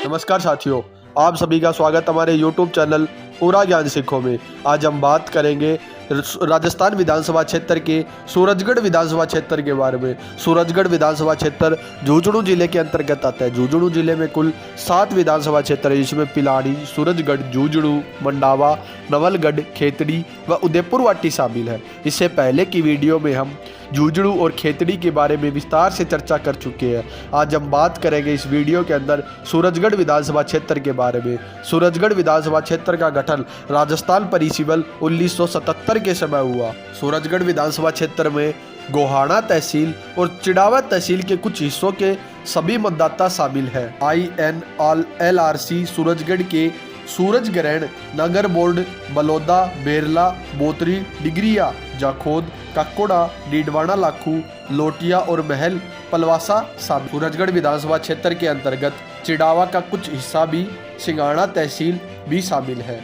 नमस्कार साथियों, आप सभी का स्वागत हमारे YouTube चैनल पूरा ज्ञान सिखों में। आज हम बात करेंगे राजस्थान विधानसभा क्षेत्र के सूरजगढ़ विधानसभा क्षेत्र के बारे में। सूरजगढ़ विधानसभा क्षेत्र झुंझुनू जिले के अंतर्गत आता है। झुंझुनू जिले में कुल 7 विधानसभा क्षेत्र है, जिसमें पिलाड़ी, सूरजगढ़, झुंझुनू, मंडावा, नवलगढ़, खेतड़ी व उदयपुर वाटी शामिल है। इससे पहले की वीडियो में हम झुंझुनू और खेतड़ी के बारे में विस्तार से चर्चा कर चुके हैं। आज हम बात करेंगे इस वीडियो के अंदर सूरजगढ़ विधानसभा क्षेत्र के बारे में। सूरजगढ़ विधानसभा क्षेत्र का गठन राजस्थान परिसिवल 1977 के समय हुआ। सूरजगढ़ विधानसभा क्षेत्र में गोहाना तहसील और चिड़ावा तहसील के कुछ हिस्सों के सभी मतदाता शामिल है। INLRC सूरजगढ़ के सूरज ग्रहण, नगर बोर्ड, बलौदा, बेरला, बोतरी, डिगरिया, जाखोद, काकोड़ा, डीडवाना, लाखू, लोटिया और महल पलवासा शामिल। सूरजगढ़ विधानसभा क्षेत्र के अंतर्गत चिड़ावा का कुछ हिस्सा भी सिंगाणा तहसील भी शामिल है।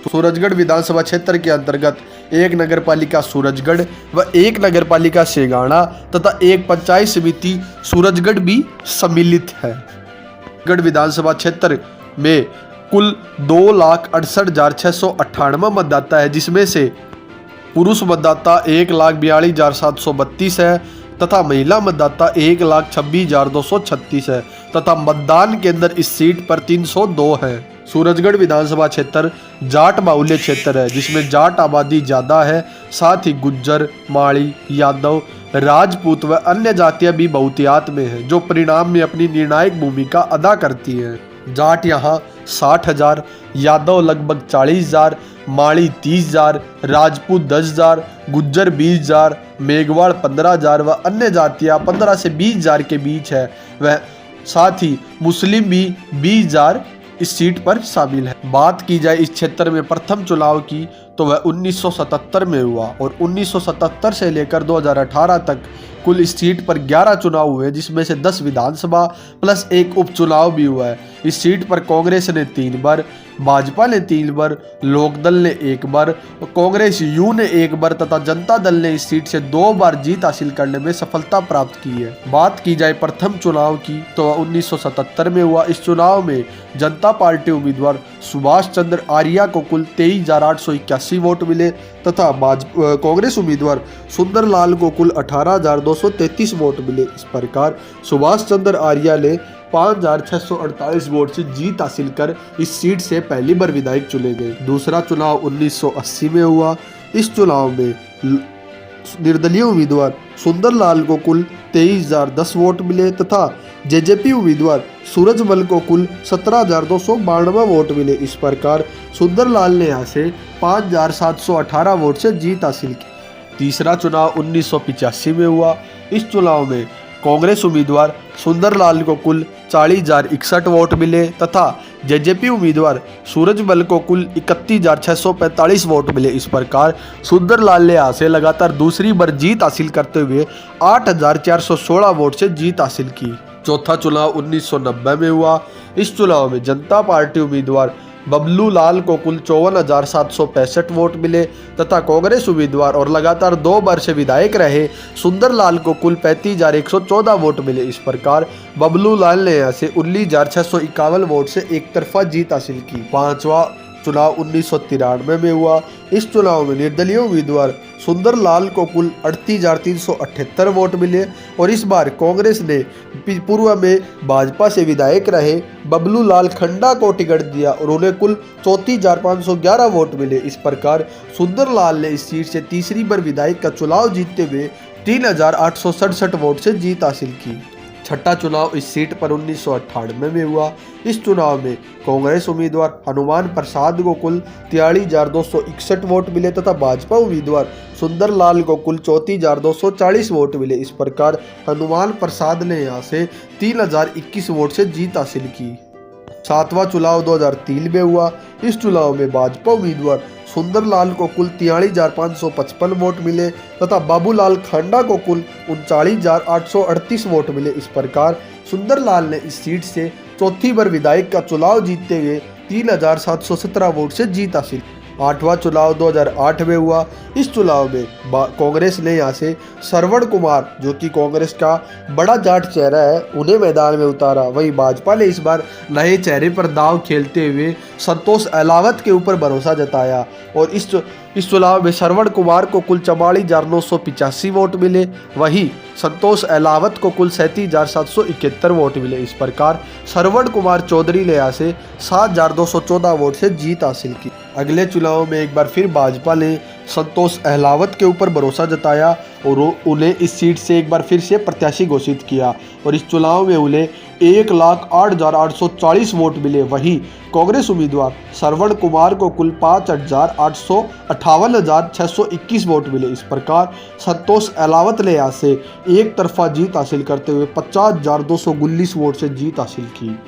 सूरजगढ़ विधानसभा क्षेत्र के अंतर्गत एक नगरपालिका सूरजगढ़ व एक नगरपालिका सिंगाणा तथा एक पंचायत समिति सूरजगढ़ भी सम्मिलित है। गढ़ विधानसभा क्षेत्र में कुल 2,68,698 मतदाता है, जिसमें से पुरुष मतदाता 1,42,732 है तथा महिला मतदाता 1,26,236 है तथा मतदान केंद्र इस सीट पर 302 है। सूरजगढ़ विधानसभा क्षेत्र जाट बाहुल्य क्षेत्र है, जिसमें जाट आबादी ज़्यादा है। साथ ही गुज्जर, माड़ी, यादव, राजपूत व अन्य जातियां भी बहुतियात में हैं, जो परिणाम में अपनी निर्णायक भूमिका अदा करती हैं। जाट यहाँ 60,000, यादव लगभग 40,000, माड़ी 30,000, राजपूत 10,000, गुज्जर 20,000, मेघवाड़ 15,000 व अन्य जातियाँ 15 से 20,000 के बीच है। वह साथ ही मुस्लिम भी 20,000 इस सीट पर शामिल है। बात की जाए इस क्षेत्र में प्रथम चुनाव की तो वह 1977 में हुआ और 1977 से लेकर 2018 तक कुल इस सीट पर 11 चुनाव हुए, जिसमें से 10 विधानसभा प्लस एक उपचुनाव भी हुआ है। इस सीट पर कांग्रेस ने 3 बार, भाजपा ने 3 बार, लोकदल ने 1 बार, कांग्रेस यू ने 1 बार तथा जनता दल ने इस सीट से 2 बार जीत हासिल करने में सफलता प्राप्त की है। बात की जाए प्रथम चुनाव की तो 1977 में हुआ। इस चुनाव में जनता पार्टी उम्मीदवार सुभाष चंद्र आर्या को कुल 23,881 वोट मिले तथा कांग्रेस उम्मीदवार सुंदरलाल को कुल 18,233 वोट मिले। इस प्रकार सुभाष चंद्र आर्या ने 5,648 वोट से जीत हासिल कर इस सीट से पहली बार विधायक चुने गए। दूसरा चुनाव 1980 में हुआ। इस चुनाव में निर्दलीय उम्मीदवार सुंदरलाल को कुल 23,010 वोट मिले तथा जेजेपी उम्मीदवार सूरजमल को कुल 17,292 वोट मिले। इस प्रकार सुंदरलाल ने यहाँ से 5,718 वोट से जीत हासिल की। तीसरा चुनाव 1985 में हुआ। इस चुनाव में कांग्रेस उम्मीदवार सुंदरलाल को कुल 40,061 वोट मिले तथा जेजेपी उम्मीदवार सूरजमल को कुल 31,645 वोट मिले। इस प्रकार सुंदरलाल ने यहाँ से लगातार दूसरी बार जीत हासिल करते हुए 8,416 वोट से जीत हासिल की। चौथा चुनाव 1990 में हुआ। इस चुनाव में जनता पार्टी उम्मीदवार बबलू लाल को कुल 54,765 वोट मिले तथा कांग्रेस उम्मीदवार और लगातार 2 बार से विधायक रहे सुंदरलाल को कुल 35,114 वोट मिले। इस प्रकार बबलू लाल ने यहाँ से 19,651 वोट से एक तरफा जीत हासिल की। पांचवा चुनाव 1993 में हुआ। इस चुनाव में निर्दलीय उम्मीदवार सुंदरलाल को कुल 38,378 वोट मिले और इस बार कांग्रेस ने पूर्व में भाजपा से विधायक रहे बबलू लाल खंडा को टिकट दिया और उन्हें कुल 34,511 वोट मिले। इस प्रकार सुंदरलाल ने इस सीट से तीसरी बार विधायक का चुनाव जीतते हुए 3,867 वोट से जीत हासिल की। छठा चुनाव इस सीट पर 1998 में हुआ। इस चुनाव में कांग्रेस उम्मीदवार हनुमान प्रसाद को कुल 43,261 वोट मिले तथा भाजपा उम्मीदवार सुंदरलाल को कुल 34,240 वोट मिले। इस प्रकार हनुमान प्रसाद ने यहाँ से 3,021 वोट से जीत हासिल की। सातवां चुनाव 2003 में हुआ। इस चुनाव में भाजपा उम्मीदवार सुंदरलाल को कुल 43,555 वोट मिले तथा बाबूलाल खांडा को कुल 39,838 वोट मिले। इस प्रकार सुंदरलाल ने इस सीट से चौथी बार विधायक का चुनाव जीतते हुए 3,717 वोट से जीत हासिल। 8वां चुनाव 2008 में हुआ। इस चुनाव में कांग्रेस ने यहाँ से श्रवण कुमार, जो कि कांग्रेस का बड़ा जाट चेहरा है, उन्हें मैदान में उतारा। वहीं भाजपा ने इस बार नए चेहरे पर दांव खेलते हुए संतोष अहलावत के ऊपर भरोसा जताया और इस चुनाव में श्रवण कुमार को कुल 44,985 वोट मिले। वहीं संतोष अहलावत को कुल 37,771 वोट मिले। इस प्रकार श्रवण कुमार चौधरी ने यहाँ से 7,214 वोट से जीत हासिल की। अगले चुनाव में एक बार फिर भाजपा ने संतोष अहलावत के ऊपर भरोसा जताया और उन्हें इस सीट से एक बार फिर से प्रत्याशी घोषित किया और इस चुनाव में उन्हें 1,08,840 वोट मिले। वहीं कांग्रेस उम्मीदवार श्रवण कुमार को कुल 5,58,621 वोट मिले। इस प्रकार संतोष अहलावत ने यहाँ से एक तरफा जीत हासिल करते हुए 50,219 वोट से जीत हासिल की।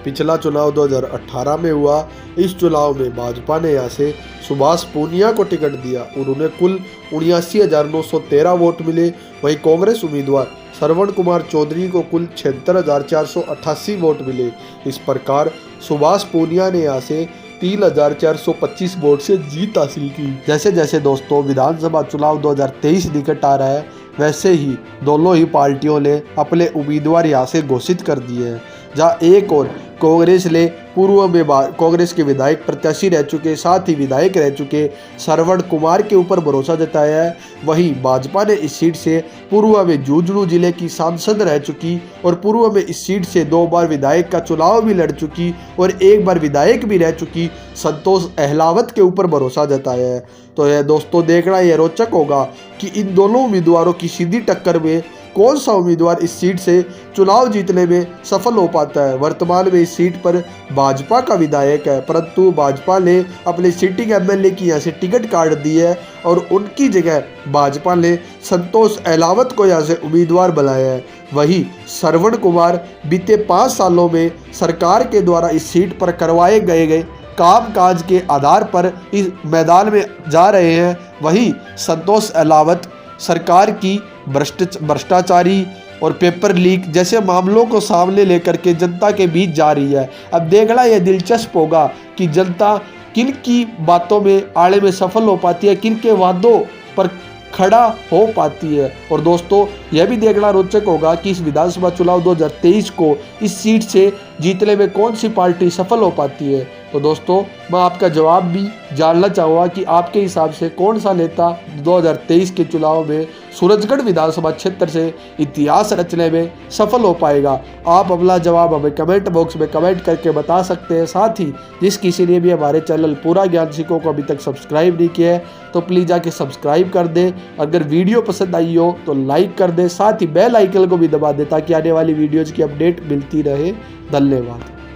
पिछला चुनाव 2018 में हुआ। इस चुनाव में भाजपा ने यहाँ से सुभाष पूनिया को टिकट दिया और उन्हें कुल 79,913 वोट मिले। वहीं कांग्रेस उम्मीदवार श्रवण कुमार चौधरी को कुल 76,488 वोट मिले। इस प्रकार सुभाष पूनिया ने यहाँ से 3,425 वोट से जीत हासिल की। जैसे जैसे दोस्तों विधानसभा चुनाव 2023 निकट आ रहा है, वैसे ही दोनों ही पार्टियों ने अपने उम्मीदवार यहाँ से घोषित कर दिए हैं। जहाँ एक और कांग्रेस ने पूर्व में कांग्रेस के विधायक प्रत्याशी रह चुके, साथ ही विधायक रह चुके श्रवण कुमार के ऊपर भरोसा जताया है, वहीं भाजपा ने इस सीट से पूर्व में झुंझुनू जिले की सांसद रह चुकी और पूर्व में इस सीट से 2 बार विधायक का चुनाव भी लड़ चुकी और 1 बार विधायक भी रह चुकी संतोष अहलावत के ऊपर भरोसा जताया है। तो यह दोस्तों देखना यह रोचक होगा कि इन दोनों उम्मीदवारों की सीधी टक्कर में कौन सा उम्मीदवार इस सीट से चुनाव जीतने में सफल हो पाता है। वर्तमान में इस सीट पर भाजपा का विधायक है, परंतु भाजपा ने अपने सिटिंग एमएलए की यहाँ से टिकट काट दी है और उनकी जगह भाजपा ने संतोष अहलावत को यहाँ से उम्मीदवार बनाया है। वहीं श्रवण कुमार बीते 5 सालों में सरकार के द्वारा इस सीट पर करवाए गए कामकाज के आधार पर इस मैदान में जा रहे हैं। वहीं संतोष अहलावत सरकार की भ्रष्टाचारी और पेपर लीक जैसे मामलों को सामने लेकर के जनता के बीच जा रही है। अब देखना यह दिलचस्प होगा कि जनता किन की बातों में आड़े में सफल हो पाती है, किन के वादों पर खड़ा हो पाती है। और दोस्तों यह भी देखना रोचक होगा कि इस विधानसभा चुनाव 2023 को इस सीट से जीतने में कौन सी पार्टी सफल हो पाती है। तो दोस्तों मैं आपका जवाब भी जानना चाहूँगा कि आपके हिसाब से कौन सा नेता 2023 के चुनाव में सूरजगढ़ विधानसभा क्षेत्र से इतिहास रचने में सफल हो पाएगा। आप अपना जवाब हमें कमेंट बॉक्स में कमेंट करके बता सकते हैं। साथ ही जिस किसी ने भी हमारे चैनल पूरा ज्ञान सिखो को अभी तक सब्सक्राइब नहीं किया है तो प्लीज़ जाके सब्सक्राइब कर दें। अगर वीडियो पसंद आई हो तो लाइक कर दें, साथ ही बेल आइकन को भी दबा दें ताकि आने वाली वीडियोज़ की अपडेट मिलती रहे। धन्यवाद।